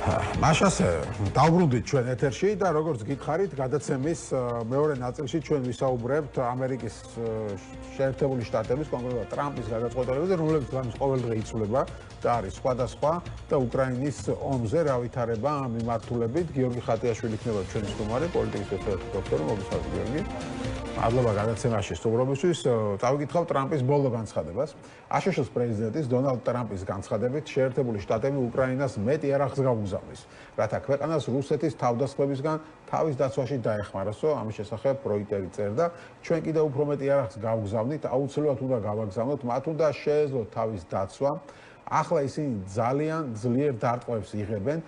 მაშასე დავბრუნდით ჩვენ ეთერში და როგორც გითხარით, გადაცემის მეორე ნაწილში ჩვენ ვისაუბრებთ ამერიკის შეერთებული შტატების, კონკრეტულად ტრამპის გადაწყვეტილებებზე, რომლებიც გამის ყოველდღე იცვლება და არის სხვადასხვა და უკრაინის ომზე რა ვითარება ამ მიმართულებით. გიორგი ხატიაშვილი იქნება ჩვენი სტუმარი, პოლიტიკის დოქტორი დოქტორი მოგესალმებით გიორგი. მადლობა გადაცემაში სტუმრობისთვის. წავიკითხავ ტრამპის ბოლო განცხადებას. აშშ-ის პრეზიდენტის დონალდ ტრამპის განცხადებით შეერთებული შტატები უკრაინას მეტ იარაღს გაუგზავნის, რათა ქვეყანას რუსეთის თავდასხმებისგან თავის დაცვაში დაეხმაროსო. ამის შესახებ როიტერი წერდა, ჩვენ კიდევ უფრო მეტ იარაღს გავგზავნით, აუცილებლად უნდა გავაგზავნოთ, მათ უნდა შეეძლოთ თავის დაცვა. ახლა ისინი ძალიან ძლიერ დარტყმებს იღებენ,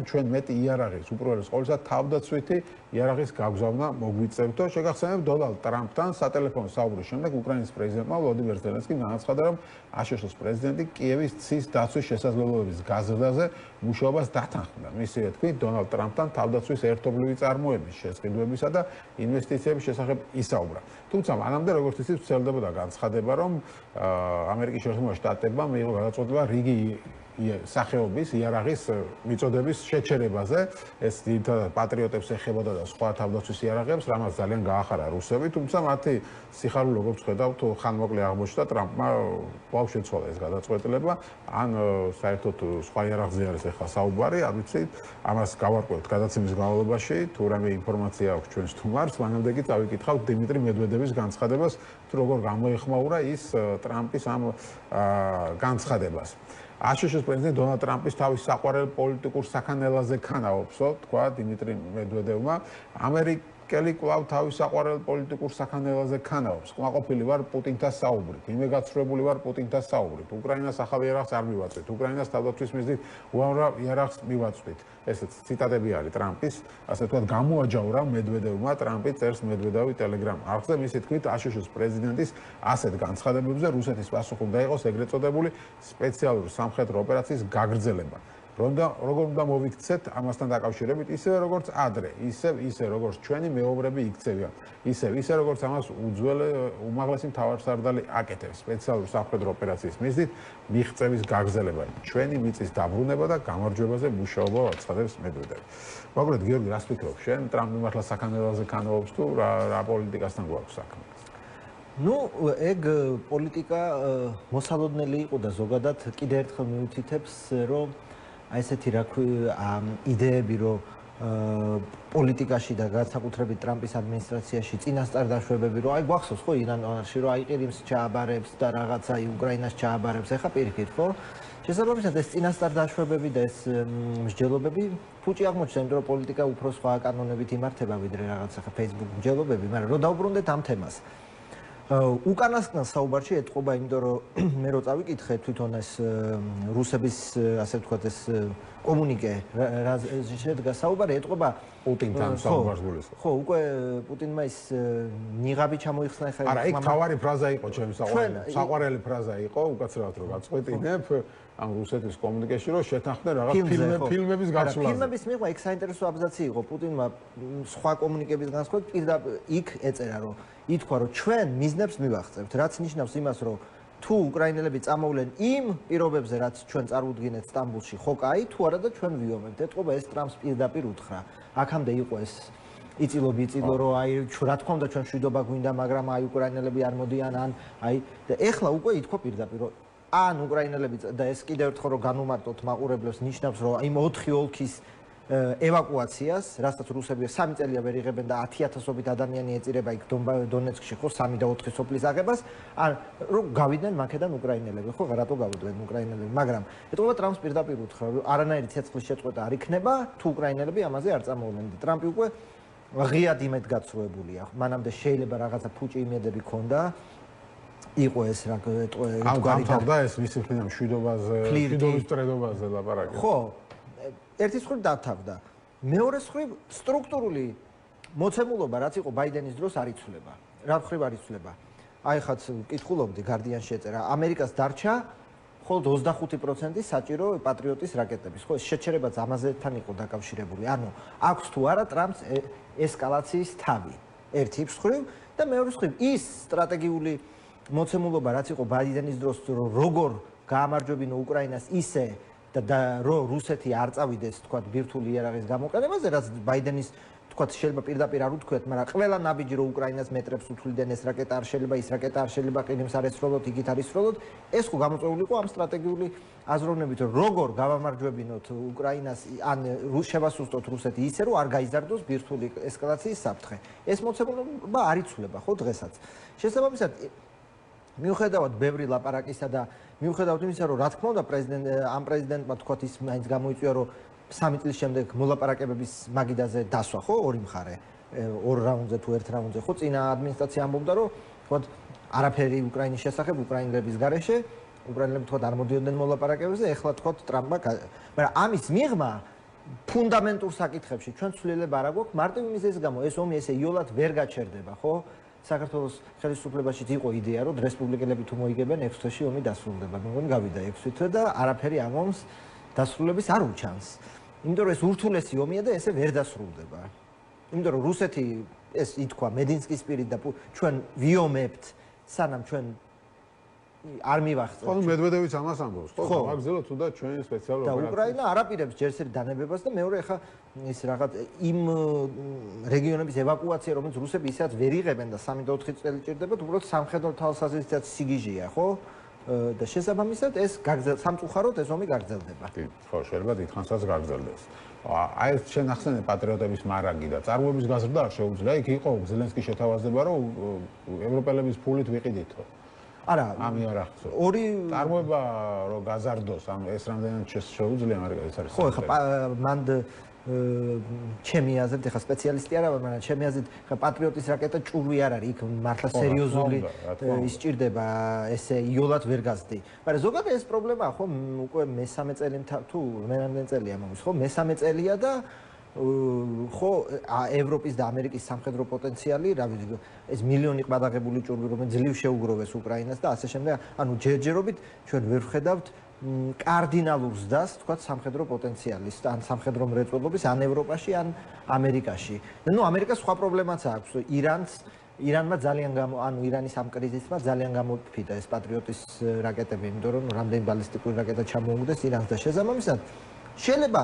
ჩვენ მეტი იარაღის, უპირველეს ყოვლისა თავდაცვითი იარაღის გაგზავნა მოგვიწევთო. შეგახსენებთ დონალდ ტრამპთან სატელეფონო საუბრის შემდეგ უკრაინის პრეზიდენტმა ვლოდიმირ ზელენსკიმ განაცხადა, რომ აშშ-ის პრეზიდენტი კიევის ცის დაცვის შესაძლებლობების გაზრდაზე მუშაობას დათანხმდა. მისივე თქმით, დონალდ ტრამპთან თავდაცვის ერთობლივი წარმოების შესყიდვებისა და ინვესტიციების შესახებ ისაუბრა. თუმცა მანამდე როგორც ისიც ვრცელდებოდა განცხადება, რომ ამერიკის შეერთებულ შტატებმა მიიღო გადაწყვეტილება რიგი სახეობის იარაღის მიწოდების შეჩერებაზე. ეს ძირითადად პატრიოტებს ეხებოდა და სხვა თავდაცვის იარაღებს, რამაც ძალიან გაახარა რუსები, თუმცა მათი სიხარული, როგორც ხედავთ, ხანმოკლე აღმოჩნდა ტრამპმა კვლავ შეცვალა ეს გადაწყვეტილება. ან საერთოდ სხვა იარაღზე არის ახლა საუბარი, არ ვიცით, ამას გავარკვევთ გადაცემის განმავლობაში, თუ რამე ინფორმაცია აქვს ჩვენ სტუმარს, მანამდე კი წავიკითხავთ დიმიტრი მედვედევის განცხადებას, თუ როგორ გამოეხმაურა ის ტრამპის ამ განცხადებას. აშშ-ის პრეზიდენტ დონალდ ტრამპის თავის საყვარელ პოლიტიკურ საქანელაზე ქანაობსო, თქვა დიმიტრი მედვედევმა. ამერიკელი კვლავ თავის საყვარელ პოლიტიკურ საქანელაზე ქანაობს. კმაყოფილი ვარ პუტინთან საუბრით, იმეგაცრუებული ვარ პუტინთან საუბრით. უკრაინას ახალ იარაღს არ მივაწვით, უკრაინას თავდაცვის მიზნით უამრავ იარაღს მივაწვით. ესეც ციტატები არის ტრამპის, ასე ვთქვათ, გამოაჯავრა მედვედევმა. ტრამპი წერს მედვედევი ტელეგრამ არხზე, მისი თქმით, აშშ-ის პრეზიდენტის ასეთ განცხადებებზე რუსეთის პასუხი უნდა იყოს ეგრეთ წოდებული სპეციალური სამხედრო ოპერაციის გაგრძელება. როგორ უნდა მოვიქცეთ ამასთან დაკავშირებით, ისევე როგორც ადრე, ისე როგორც ჩვენი მეომრები იქცევიან, ისე როგორც ამას უმაღლესი მთავარსარდალი აკეთებს სპეციალური სამხედრო ოპერაციის მიზნით მიღწევის გაგრძელება, ჩვენი მიწის დაბრუნება და გამარჯვებაზე მუშაობა აცხადებს მედვედევი. მოკლედ გიორგი, რას ფიქრობ შენ? ტრამპი მართლა საქანელაზე ქანაობს თუ რა პოლიტიკასთან გვაქვს საქმე? ნუ ეგ პოლიტიკა მოსალოდნელი იყო და ზოგადად კიდე ერთხელ მიუთითებს, რომ აი ესეთი რა იდეები, რომ პოლიტიკაში და განსაკუთრებით ტრამპის ადმინისტრაციაში წინასწარ დაშვებები, რომ აი გვახსოვს ხო ირანში, რომ აი ყირიმს ჩააბარებს და რაღაცა უკრაინას ჩააბარებს, ეხა პირიქით ხო? შესაბამისად ეს წინასწარ დაშვებები და ეს მსჯელობები ფუჭი აღმოჩნდა, იმიტომ რომ პოლიტიკა უფრო სხვა კანონებით იმართება ვიდრე რაღაცა Facebook მსჯელობები, მაგრამ რომ დავბრუნდეთ ამ თემას. უკანასკნელ საუბარში ეტყობა, იმიტომ რომ მე რო წავიკითხე თვითონ ეს რუსების, ასე ვთქვათ, ეს კომუნიკე, შედგა საუბარი, ეტყობა პუტინთან საუბარს გულისხმობს. ხო, უკვე პუტინმა ის ნიღაბი ჩამოიხსნა ხა. არა, ეგ თავარი ფრაზა იყო ჩემი საყვარელი ფრაზა იყო, უკაცრავად რომ გაწყვეტინებ ამ რუსეთის კომუნიკეში, რომ შეთანხმდნენ რაღაც ფილმების გაცვლაზე. ფილმების მიღმა ეგ საინტერესო აბზაცი იყო. პუტინმა სხვა კომუნიკების განსხვავებით პირდაპირ იქ ეწერა, რომ ითქვა, რომ ჩვენ მიზნებს მივაღწევთ, რაც ნიშნავს იმას, რომ თუ უკრაინელები წამოვლენ იმ პირობებზე, რაც ჩვენ წარუდგინეთ სტამბოლში, ხო კაი, თუ არა და ჩვენ ვიომებთ. ეტყობა ეს ტრამპს პირდაპირ უთხრა. აქამდე იყო ეს იწილო, რომ აი რა თქმა უნდა ჩვენ შვიდობა გვინდა, მაგრამ აი უკრაინელები არ მოდიან, ან აი და ეხლა უკვე ითქვა პირდაპირ, რომ ან უკრაინელები და ეს კიდევ ერთხელ რომ განუმარტოთ მაყურებლებს, ნიშნავს, რომ იმ 4 ოლქის ევაკუაციას, რასაც რუსები 3 წელია ვერ იღებენ და 10,000-ობით ადამიანი ეწირება იქ დონეცკში, ხო, 3 და 4 სოფლის აღებას, ან რომ გავიდნენ მაქედან უკრაინელები, ხო, რატო გავიდნენ უკრაინელები, მაგრამ ეტყობა ტრამპს პირდაპირ უთხრა, რომ არანაირი ცეცხლის შეწყვეტა არ იქნება, თუ უკრაინელები ამაზე არ წამოვლენ. ტრამპი უკვე ღიად იმედგაცრუებულია. მანამდე შეიძლება რაღაცა ფუჭი იმედები ქონდა. იყო ეს რა ამთავრდა ეს მისი მხრიდან მშვიდობის ტრედობაზე ლაპარაკი. ხო, ერთის მხრივ დათავდა. მეორე მხრივ სტრუქტურული მოცემულობა, რაც იყო ბაიდენის დროს, არ იცვლება. რა მხრივ არ იცვლება? აი ხაც კითხულობდი, გარდიანში ეწერა, ამერიკას დარჩა მხოლოდ 25% საჭირო პატრიოტის რაკეტების. ხო, ეს შეჩერებაც ამაზეთან იყო დაკავშირებული. ანუ აქვს თუ არა ტრამპს ესკალაციის თავი. ერთი მხრივ და მეორე მხრივ ის სტრატეგიული მოცემულობა, რაც იყო ბაიდენის დროს, რომ როგორ გაამარჯვებინო უკრაინას, ისე და რომ რუსეთი არ წავიდეს თქვა ბირთვული იარაღის გამოყენებაზე, რაც ბაიდენის თქვა შეიძლება პირდაპირ არ უთქვეთ, მაგრამ ყველა ნაბიჯი რომ უკრაინას მეტრებს უთვლიდნენ, ეს რაკეტა არ შეიძლება, ის რაკეტა არ შეიძლება, ყირიმს არ ესროლოთ, იგით არ ისროლოთ, ეს ხო გამოწვეული იყო ამ სტრატეგიული აზროვნებით, რომ როგორ გავამარჯვებინოთ უკრაინას, ან შევასუსტოთ რუსეთი ისე, რომ არ გაიზარდოს ბირთვული ესკალაციის საფრთხე. ეს მოცემულობა არ იცვლება ხო დღესაც. შესაბამისად, მიუხედავად ბევრი ლაპარაკისა და მიუხედავად იმისა, რომ რა თქმა უნდა ამ პრეზიდენტმა თქვა ის მაინც გამოიწვია, რომ 3 წლის შემდეგ მოლაპარაკებების მაგიდაზე დასვა ხო ორი მხარე ორ რაუნდზე თუ ერთ რაუნდზე ხო წინა ადმინისტრაცია ამბობდა რომ თქვა არაფერი უკრაინის შესახებ უკრაინელების გარეშე უკრაინელები თქვა არ მოდიოდნენ მოლაპარაკებებზე ეხლა თქვა ტრამპმა მაგრამ ამის მიღმა ფუნდამენტურ საკითხებში ჩვენ ცვლილება არ აქვს მარტივი მიზეზის გამო ეს ომი ესე იოლად ვერ გაჩერდება ხო საქართველოს ხელისუფლებაში იყო იდეა რომ რესპუბლიკელები თუ მოიგებენ 6 თვეში ომი დასრულდება მე მგონი გავიდა 6 თვე და არაფერი ამ ომს დასრულების არ უჩანს იმიტომ რომ ეს ურთულესი ომია და ესე ვერ დასრულდება. იმიტომ რომ რუსეთი ეს ითქვა მედინსკის პირით და ჩვენ ვიომებთ სანამ ჩვენ არ მივახცევთ. ხო, მედვედევიც ამას ამბობს. ხო, მაგზელო თუ და ჩვენ სპეციალურ და უკრაინა არ აპირებს ჯერსერი დანებებას და მეორე ხა ის რაღაც იმ რეგიონების ევაკუაცია რომელიც რუსები ისედაც ვერ იღებენ და 3 და 4 წელი ჭირდებათ, უბრალოდ სამხედრო თვალსაზრისითაც სიგიჟეა, ხო? და შესაბამისად ეს სამწუხაროდ ეს ომი გაგრძელდება. კი, ხო, შეიძლება დიდხანსაც გაგრძელდეს. აი ეს შენ ახსენე პატრიოტების მარაგი და წარმოების გაზრდა არ შეუძლია. იქ იყო ზელენსკის შეთავაზება, რომ ევროპელების ფულით ვიყიდითო. არა, ამი არ ახსოვს. ორი წარმოება რომ გაზარდოს, ამ ეს რამდენად შეუძლია, მაგრამ ეს არის. ხო, ხა მანდ ჩემი აზრით, ხა სპეციალისტი არა ვარ, მაგრამ ჩემი აზრით, ხა პატრიოტის რაკეტა ჭურვი არ არის, იქ მართლა სერიოზული ისჭირდება, ესე იოლად ვერ გასდი. მაგრამ ზოგადად ეს პრობლემაა, ხო, უკვე მე-3 წელი თუ მე-9 წელია მომის, ხო, მე-3 წელია და ხო, ევროპის და ამერიკის სამხედრო პოტენციალი, რა ვიცი, ეს მილიონი ყბადაღებული ჭურვი, რომელიც ძლივ შეუგროვეს უკრაინას და ასე შემდეგ, ანუ ჯერჯერობით ჩვენ ვერ ვხედავთ კარდინალურ ზრდას, თქვა სამხედრო პოტენციალის, ან სამხედრო მრეწველობის, ან ევროპაში, ან ამერიკაში. ნუ ამერიკას სხვა პრობლემაც აქვს. ირანმა ძალიან ანუ ირანის ამ კრიზისმა ძალიან გამოფიტა ეს პატრიოტის რაკეტები, იმიტომ რომ რამდენი ბალისტიკური რაკეტა ჩამოუგდეს ირანს და შესაბამისად შეიძლება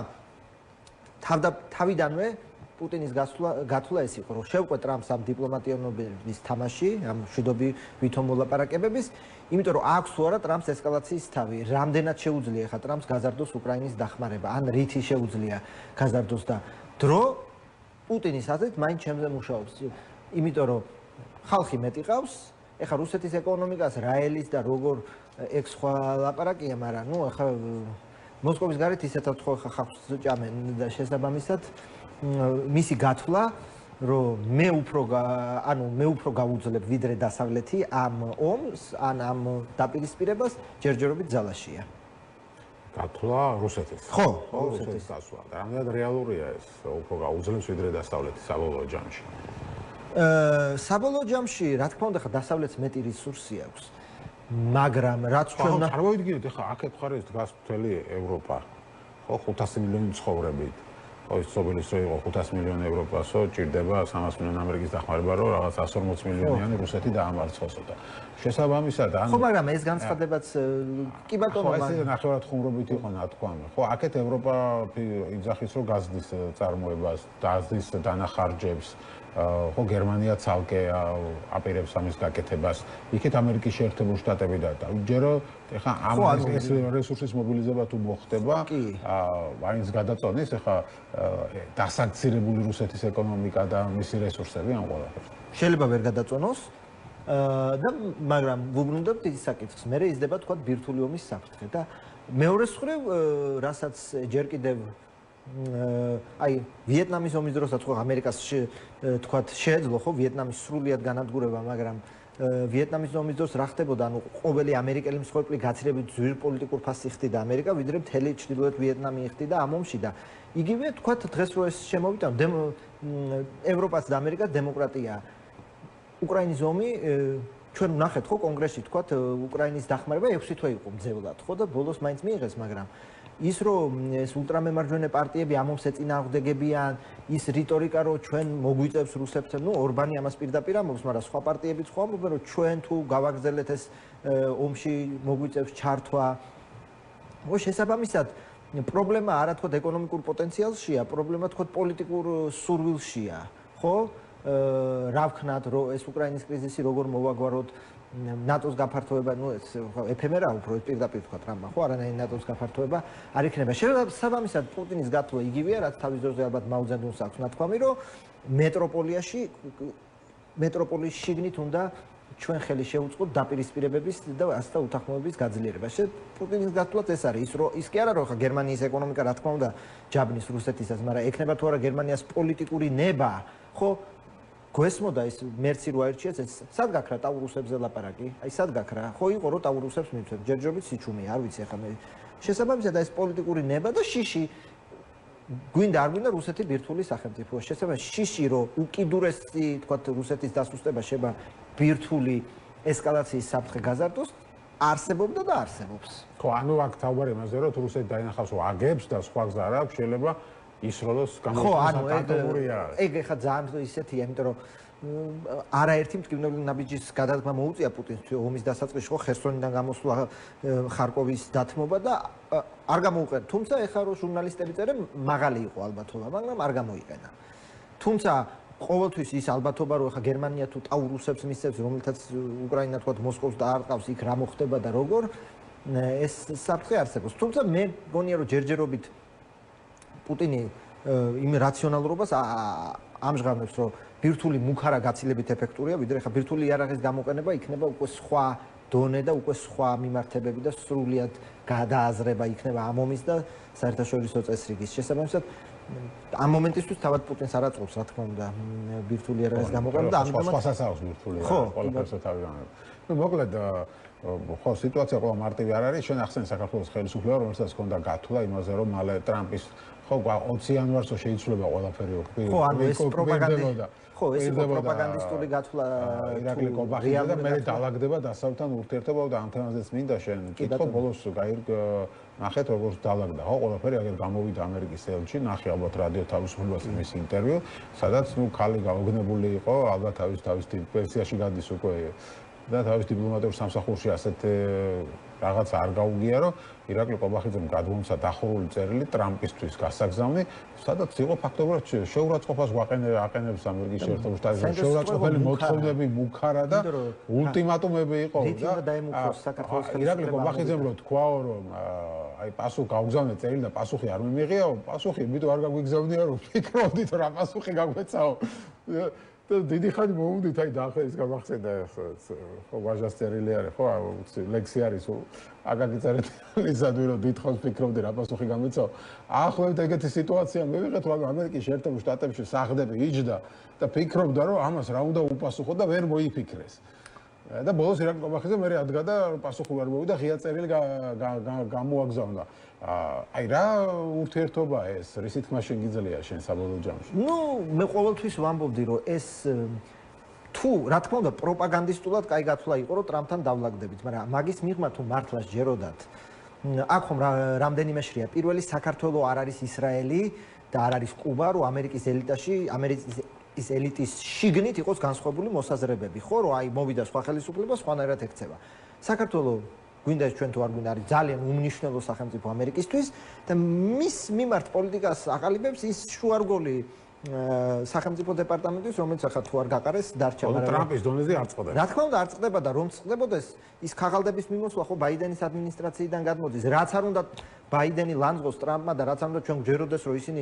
თავიდანვე პუტინის გათვლა ეს იყო, რომ შევყვე ტრამპს ამ დიპლომატიონობის თამაში, ამ მშვიდობითო მოლაპარაკებების, იმიტომ რომ აქვს თუ არა ტრამპს ესკალაციის თავი, რამდენად შეუძლია ხა ტრამპს გაზარდოს უკრაინის დახმარება, ან რითი შეუძლია გაზარდოს და დრო პუტინის აზრით მაინც ჩემზე მუშაობს, იმიტომ რომ ხალხი მეტი ყავს, ეხა რუსეთის ეკონომიკას რა ელის და როგორ ეგ სხვა ლაპარაკია, მაგრამ ნუ ეხა მოსკოვის გარეთ ისეთად ხო ხალხს ჭამენ და შესაბამისად მისი გათვლა რომ მე უფრო გავუძლებ ვიდრე დასავლეთი ამ ომს ან ამ დაპირისპირებას ჯერჯერობით ძალაშია. გათვლა რუსეთის. ხო, რუსეთის გასვლა. და რამდენად რეალურია ეს უფრო გაუძლებს ვიდრე დასავლეთი საბოლოო ჯამში. საბოლოო ჯამში, რა თქმა უნდა, ხა დასავლეთს მეტი რესურსი აქვს. მაგრამ რაც ჩვენ წარმოვიდგინეთ, ხა აქეთ მხარეს დგას მთელი ევროპა. ხო, 500 მილიონი ცხოვრებით. ხო, ის სოფლის რო იყო 500 მილიონი ევროპასო, ჭირდება 300 მილიონი ამერიკის დახმარება, რომ რაღაც 140 მილიონიანი რუსეთი დაამარცხოსო და შესაბამისად ან ხო, მაგრამ ეს განცხადებაც კი ბატონო, ხო, ეს ნახევრად ხუმრობით იყო ნათქვამი. ხო, აქეთ ევროპა იძახის, რომ გაზდის წარმოებას, გაზდის დანახარჯებს ხო გერმანია ცალკე აპირებს ამის გაკეთებას. იქით ამერიკის შეერთებული შტატები და ჯერო ეხა ამ ეს რესურსის მობილიზება თუ მოხდება, აინც გადაწონის ეხა დასაქცირებული რუსეთის ეკონომიკა და მისი რესურსები ამ ყველაფერს. შეიძლება ვერ გადაწონოს და მაგრამ ვუბრუნდებთ ის საკითხს. მე იზრდება თქვა ბირთვული ომის საფრთხე და მეორე მხრივ რასაც ჯერ კიდევ აი ვიეტნამის ომის დროსაც ხო ამერიკას თქვა შეეძლო ხო ვიეტნამის სრულიად განადგურება, მაგრამ ვიეტნამის ომის დროს რა ხდებოდა, ანუ ყოველი ამერიკელი მსხვერპლი გაცილებით ძვირ პოლიტიკურ ფასს იხდიდა ამერიკა, ვიდრე მთელი ჩრდილოეთ ვიეტნამი იხდიდა ამ ომში და იგივე თქვა დღეს რო ეს შემოვიდა ევროპას და ამერიკას დემოკრატია. უკრაინის ომი ჩვენ ვნახეთ ხო კონგრესში თქვა უკრაინის დახმარება 6 თვე იყო მძევლად ხო და ბოლოს მაინც მიიღეს, მაგრამ ის რომ ეს ულტრამემარჯვენე პარტიები ამ ომს ეწინააღმდეგებიან, ის რიტორიკა რომ ჩვენ მოგვიწევს რუსებთან, ნუ ორბანი ამას პირდაპირ ამბობს, მაგრამ სხვა პარტიებიც ხო ამბობენ რომ ჩვენ თუ გავაგრძელეთ ეს ომში მოგვიწევს ჩართვა. ხო შესაბამისად პრობლემა არა თქო ეკონომიკურ პოტენციალშია, პრობლემა თქო პოლიტიკურ სურვილშია, ხო? რა ვქნათ, რომ ეს უკრაინის კრიზისი როგორ მოვაგვაროთ, ნატოს გაფართოება, ну ეს ეფემერა უფრო პირდაპირ თქვა ტრამპმა, ხო, არანაირი ნატოს გაფართოება არ იქნება. შესაბამისად პუტინის გათვლა იგივეა, რაც თავის დროზე ალბათ მაუძედუნს აქვს ნათქვამი, რომ მეტროპოლის შიგნით უნდა ჩვენ ხელი შევუწყოთ დაპირისპირებების და ასთა უთანხმოების გაძლიერება. პუტინის გათვლაც ეს არის, რომ ის კი არა რომ ხა გერმანიის ეკონომიკა რა თქმა უნდა ჯაბნის რუსეთისაც, მაგრამ ექნება თუ არა გერმანიას პოლიტიკური ნება, ხო? გვესმოდა ეს მერცი რო აირჩიეს, ეს სად გაქრა ტაურუსებზე ლაპარაკი? აი სად გაქრა? ხო იყო რომ ტაურუსებს მივცეთ, ჯერჯერობით სიჩუმე, არ ვიცი ახლა მე. შესაბამისად ეს პოლიტიკური ნება და შიში გვინდა არ გვინდა რუსეთი ბირთვული სახელმწიფოა. შესაბამისად შიში რომ უკიდურესი თქვა რუსეთის დასუსტება შეება ბირთვული ესკალაციის საფრთხე გაზარდოს, არსებობდა და არსებობს. ხო, ანუ აქ თავარი იმაზე რომ რუსეთი დაინახავს რომ აგებს და სხვა გზა არ აქვს, შეიძლება ისროლოს გამოიყენოს ატომურია. ეგ ეხა ძალიან ისეთია, იმიტომ რომ არაერთი მტკივნეული ნაბიჯის გადადგმა მოუწია პუტინს ომის დასაწყისში, ხო, ხერსონიდან გამოსვლა, ხარკოვის დათმობა და არ გამოუყენა. თუმცა ეხა რომ ჟურნალისტები წერენ, მაღალი იყო ალბათობა, მაგრამ არ გამოიყენა. თუმცა ყოველთვის ის ალბათობა რომ ეხა გერმანია თუ ტაურუსებს მისცემს, რომელთაც უკრაინა თქვა მოსკოვს დაარტყავს, იქ რა მოხდება და როგორ ეს საფრთხე არსებობს. თუმცა მე გონია რომ ჯერჯერობით პუტინი იმ რაციონალურობას ამჟღავნებს, რომ ბირთვული მუქარა გაცილებით ეფექტურია, ვიდრე ხა ბირთვული იარაღის გამოყენება იქნება უკვე სხვა დონე და უკვე სხვა მიმართებები და სრულიად გადააზრება იქნება ამ ომის და საერთაშორისო წესრიგის. შესაბამისად ამ მომენტისთვის თავად პუტინს არ აწყობს, რა თქმა უნდა, ბირთვული იარაღის გამოყენება და ამიტომაც სხვასაც აქვს ბირთვული იარაღი, ყველაფერს თავი განაგებს. ну მოკლედ ხო სიტუაცია ყველა მარტივი არ არის. შენ ახსენე საქართველოს ხელისუფლება, რომელსაც ჰქონდა გათვლა იმაზე, რომ მალე ტრამპის ხო 20 იანვარსო შეიცვლება ყველაფერი. ხო, ანუ ეს პროპაგანდა. ხო, ეს პროპაგანდისტული გათვლა ირაკლი კობახიძე და მე დაალაგდება დასავლთან ურთიერთობა და ამ თემაზეც მინდა შენ კითხო ბოლოს ნახეთ როგორც დაალაგდა ხო ყველაფერი აგერ გამოვიდა ამერიკის ელჩი ნახე ალბათ რადიო თავისუფლებას მის ინტერვიუ სადაც ნუ ხალი გაოგნებული იყო ალბათ თავის პენსიაში გადის უკვე და თავის დიპლომატიურ სამსახურში ასეთ რაღაც არ გაუგია რომ ირაკლი კობახიძემ გადმოუცა დახურული წერილი ტრამპისთვის გასაგზავნი სადაც იყო ფაქტობრივად შეურაცხყოფას აყენებს ამერიკის შეერთებული შტატები შეურაცხყოფელი მოთხოვნები მუქარა და ულტიმატუმები იყო და ირაკლი კობახიძემ რო თქვაო რომ აი პასუხი გავგზავნე წერილი და პასუხი არ მიმიღიაო პასუხი იმიტომ არ გაგვიგზავნია რომ ფიქრობდით რა პასუხი გაგვეცაო და დიდი ხანი მოვუდით აი დაახერის გამახსენდა ხო ვაჟას წერილი არის ხო ლექსი არის აკაკი წერეთ ისადვი რომ დიდხანს ფიქრობდი რა პასუხი გამეცაო ახლავთ ეგეთი სიტუაცია მივიღეთ რომ ამერიკის შეერთებულ შტატებში სახლები იჯდა და ფიქრობდა რომ ამას რა უნდა უპასუხო და ვერ მოიფიქრეს და ბოლოს ირაკლი კობახიძე მე ადგა და პასუხი ვერ მოვიდა ღია წერილი გამოაგზავნა აი რა ურთიერთობა ეს რისით მაშინ გიძლია შენ საბოლოო ჯამში ნუ მე ყოველთვის ვამბობდი რომ ეს თუ რა თქმა უნდა პროპაგანდისტულად კაი გათვლა იყო რომ ტრამპთან დავლაგდებით მაგრამ მაგის მიღმა თუ მართლა ჯეროდათ აქ ხომ რამდენიმე შრია პირველი საქართველო არ არის ისრაელი და არ არის კუბა რომ ამერიკის ელიტაში ის ელიტის შიგნით იყოს განსხვავებული მოსაზრებები ხო რომ აი მოვიდა სხვა ხელისუფლება სხვანაირად ექცევა საქართველო გვინდა ჩვენ თუ არ გვინდა არის ძალიან უმნიშვნელო სახელმწიფო ამერიკისთვის და მის მიმართ პოლიტიკას აყალიბებს ის შუარგოლი სახელმწიფო დეპარტამენტის რომელიც ახლა თუ არ გაყარეს დარჩა მაგრამ ტრამპის დონეზე არ წყდება რა თქმა უნდა არ წყდება და რომ წყდებოდეს ის ქაღალდების მიმოსვლა ხო ბაიდენის ადმინისტრაციიდან გადმოდის რაც არ უნდა ბაიდენი ლანძღოს ტრამპმა და რაც არ უნდა ჩვენ გვჯეროდეს რომ ისინი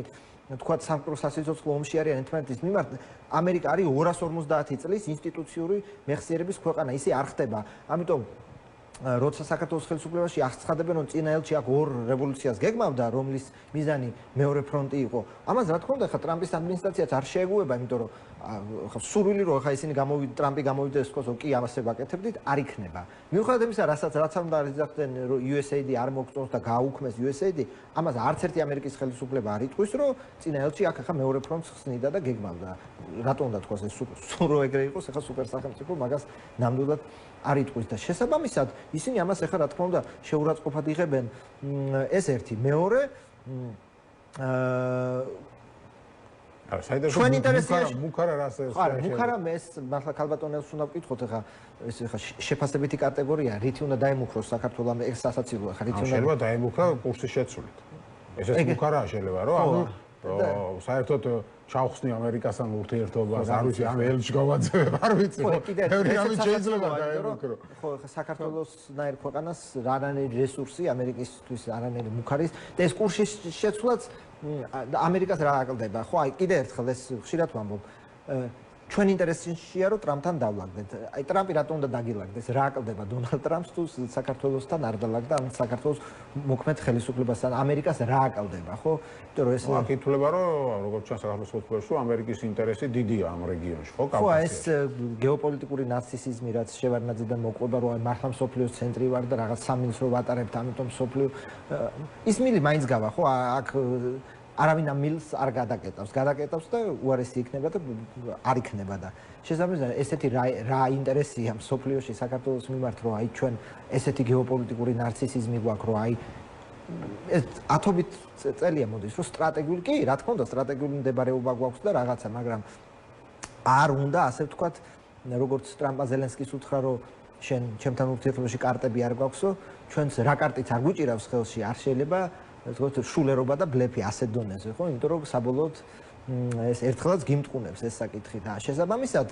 თქვა სამყაროსასიცოცხლო ომში არიან ერთმანეთის მიმართ ამერიკა არის 250 წლის ინსტიტუციური მეხსიერების ქვეყანა ისე არ ხდება ამიტომ როცა საქართველოს ხელისუფლებაში აღცხადებენ რომ წინა ელჩი აქ ორ რევოლუციას გეგმავდა რომლის მიზანი მეორე ფრონტი იყო ამას რა თქმა უნდა ხა ტრამპის ადმინისტრაციაც არ შეეგუება იმიტომ რომ ხა სურვილი რომ ხა ისინი ტრამპი გამოვიდეს ხოსო კი ამასე ვაკეთებდით არ იქნება მიუხედავად იმისა რაც არ უნდა იზახდნენ რომ USAID არ მოგწონს და გააუქმეს USAID ამას არც ერთი ამერიკის ხელისუფლება არ იტყვის რომ წინა ელჩი აქ ხა მეორე ფრონტს ხსნიდა და გეგმავდა რატომ უნდა თქვას ეს სურო ეგრე იყოს ხა სუპერ სახელმწიფო მაგას ნამდვილად არ იტყვის და შესაბამისად ისინი ამას ახლა რა თქმა უნდა შეურაცხყოფად იღებენ ეს ერთი მეორე ჩვენ ინტერესია მუქარა რას არა მუქარა ეს მართლა ქალბატონელს უნდა ვკითხოთ ახლა ეს ახლა შეფასებითი კატეგორია რითი უნდა დაემუქროს საქართველოს ეს სასაცილოა ახლა რითი უნდა შეიძლება დაემუქრა კურსის შეცვლით ესეც უკარაა შეიძლება რომ ანუ საერთოდ ჩავხსნი ამერიკასთან ურთიერთობას, არ ვიცი, ამ ელჩს გავაძებ, არ ვიცი. ბევრი ამით შეიძლება გაემუქრო. ხო, საქართველოსნაირ ქვეყანას არანაირი რესურსი ამერიკისთვის არანაირი მუქარის და ეს კურსის შეცვლაც ამერიკას რა აკლდება. ხო, აი კიდე ერთხელ ეს ხშირად ვამბობ. ჩვენ ინტერესშია რომ ტრამპთან დავლაგდეთ. აი ტრამპი რატომ უნდა დაგილაგდეს? რა აკლდება დონალდ ტრამპს თუ საქართველოსთან არ დალაგდა, ან საქართველოს მოქმედ ხელისუფლებასთან ამერიკას რა აკლდება, ხო? იმიტომ რომ ეს აკითხულება რომ როგორც ჩანს საქართველოს ხელისუფლებაში ამერიკის ინტერესი დიდია ამ რეგიონში, ხო? ხო, ეს გეოპოლიტიკური ნარცისიზმი რაც შევარნაძიდან მოყვება, რომ აი მართლა მსოფლიოს ცენტრი ვარ და რაღაც სამინისტროს ვატარებთ, ამიტომ მსოფლიო ის მილი მაინც გავა, ხო? აქ არავინ ამ მილს არ გადაკეტავს და უარესი იქნება და არ იქნება და შესაბამისად ესეთი რა ინტერესია მსოფლიოში საქართველოს მიმართ რომ აი ჩვენ ესეთი გეოპოლიტიკური ნარცისიზმი გვაქვს რომ აი ეს ათობით წელია მოდის რომ სტრატეგიული კი რა თქმა უნდა სტრატეგიული მდებარეობა გვაქვს და რაღაცა მაგრამ არ უნდა ასე ვთქვათ როგორც ტრამპა ზელენსკის უთხრა რომ შენ ჩემთან ურთიერთობაში კარტები არ გვაქვსო ჩვენს რა კარტიც არ გვიჭირავს ხელში არ შეიძლება თქო შულერობა და ბლეფი ასე დონეზე ხო იმიტომ რომ საბოლოოდ ეს ერთხელაც გიმტყუნებს ეს საკითხი და შესაბამისად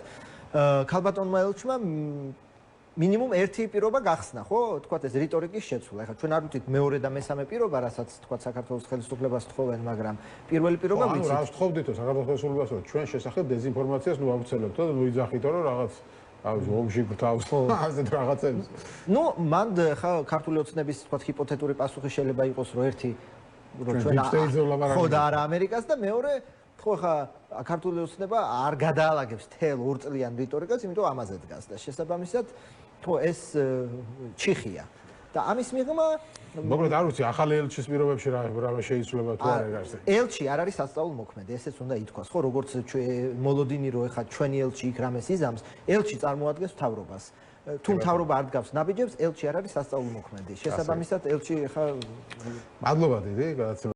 ქალბატონმა ელჩმა მინიმუმ ერთი პირობა გახსნა ხო თქვა ეს რიტორიკის შეცვლა ეხლა ჩვენ არ ვიცით მეორე და მესამე პირობა რასაც თქვა საქართველოს ხელისუფლებას თხოვენ მაგრამ პირველი პირობა ვიცით რა ვთხოვდითო საქართველოს ხელისუფლებას რომ ჩვენ შესახებ დეზინფორმაციას ნუ ავუცელებთო და ნუ იძახითო რომ რაღაც აუზ ომში გრთავს ასეთ რაღაცებს. ნუ მან ხა ქართული ოცნების თქვა ჰიპოთეტური პასუხი შეიძლება იყოს რომ ერთი რომ ჩვენ ხო და არა ამერიკას და მეორე ხო ხა ქართული ოცნება არ გადაალაგებს თელ ორწლიან რიტორიკას, იმიტომ ამაზე დგას და შესაბამისად ხო ეს ჩიხია. და ამის მიღმა მოკლედ არ ვიცი ახალი ელჩის პირობებში რა შეიცვლება თუ არა ეს. ელჩი არ არის სასწაულმოქმედი, ესეც უნდა ითქვას, ხო, როგორც მოლოდინი რო ეხა ჩვენი ელჩი იქ რამეს იზამს, ელჩი წარმოადგენს მთავრობას. თუ მთავრობა არ დგავს ნაბიჯებს, ელჩი არ არის სასწაულმოქმედი. შესაბამისად ელჩი ეხა მადლობა დიდი, გადაცემა